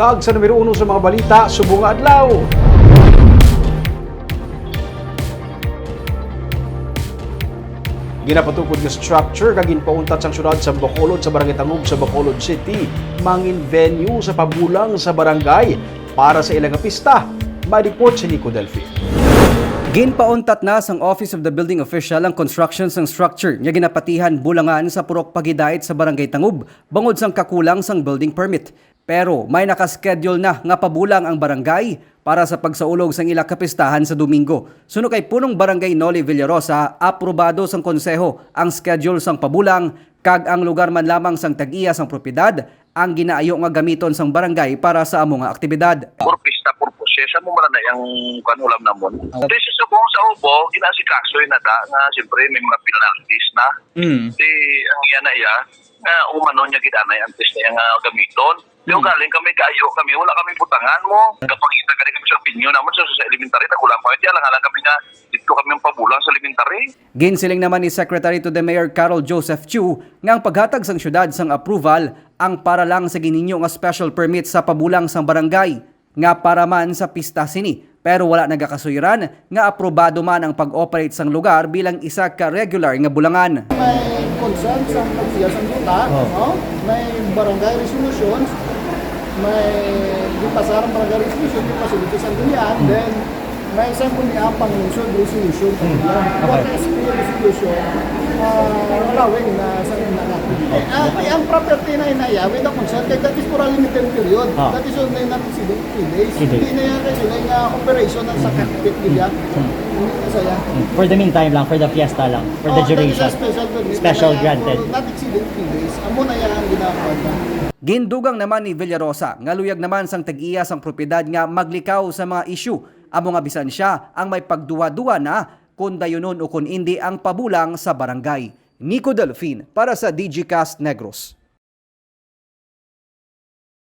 Kag sa numero 1 sa mga balita, subong nga adlaw. Ginapatukod nga structure kag ginpauntat sang syudad sa Bacolod sa Barangay Tangub sa Bacolod City mangin venue sa pabulang sa barangay para sa ilang pista. Ma-report si Nico Delphi. Ginpauntat na sang Office of the Building Official ang construction sang structure nga ginapatihan bulangan sa purok pagidait sa Barangay Tangub bangod sang kakulang sang building permit. Pero may nakaschedule na nga pabulang ang barangay para sa pagsaulog sang ila kapistahan sa Domingo. Suno kay punong Barangay Noli Villarosa, aprobado sang konseho ang schedule sang pabulang kag ang lugar man lamang sang tag-iya sang propiedad ang ginaayo nga gamiton sang barangay para sa among nga aktibidad. Purpista purpose sa mo man na yung kanulam namon. This is kung sa ubo ginasikaso na da nga siyempre may mga penalties na. Di ang iya na iya nga umano niya gid anay antes na yung gamiton. Yung galing kami gayo kami wala kami putangan mo. Kapangita kami sa opinion naman sa elementary na kulang pa diya lang kami nga dito kami ang pabulang sa elementary. Ginsiling naman ni Secretary to the Mayor Carol Joseph Chiu nga ang paghatag sang syudad sang approval ang para lang sa gininyo nga special permit sa pabulang sang barangay nga para man sa pista sini. Pero wala nagakasuyiran nga aprobado man ang pag-operate sang lugar bilang isa ka regular nga bulangan. May concern sa pagsiya sa luta, no? May barangay resolutions, may dipasarang barangay resolution, dipasuluti sa dunian, then may isang kunyang pang-lungsod resolution. What SP resolution, allowing na sa ang property na inaya with the consent, kaya that is for a limited period. That is only not 3 days. Hindi na yan kasi na operation ng sakit nila. Saya. For the meantime lang, for the fiesta lang, for the duration. Special granted. Not exceeding 3 days. Amo na yan ang ginagawa na. Gindugang naman ni Villarosa nga luyag naman sang tag-iya sang propiedad nga maglikaw sa mga issue. Amo nga bisan siya ang may pagduwa-duwa na kung dayunon o kung hindi ang pabulang sa barangay. Nico Delphin para sa DGCast Negros.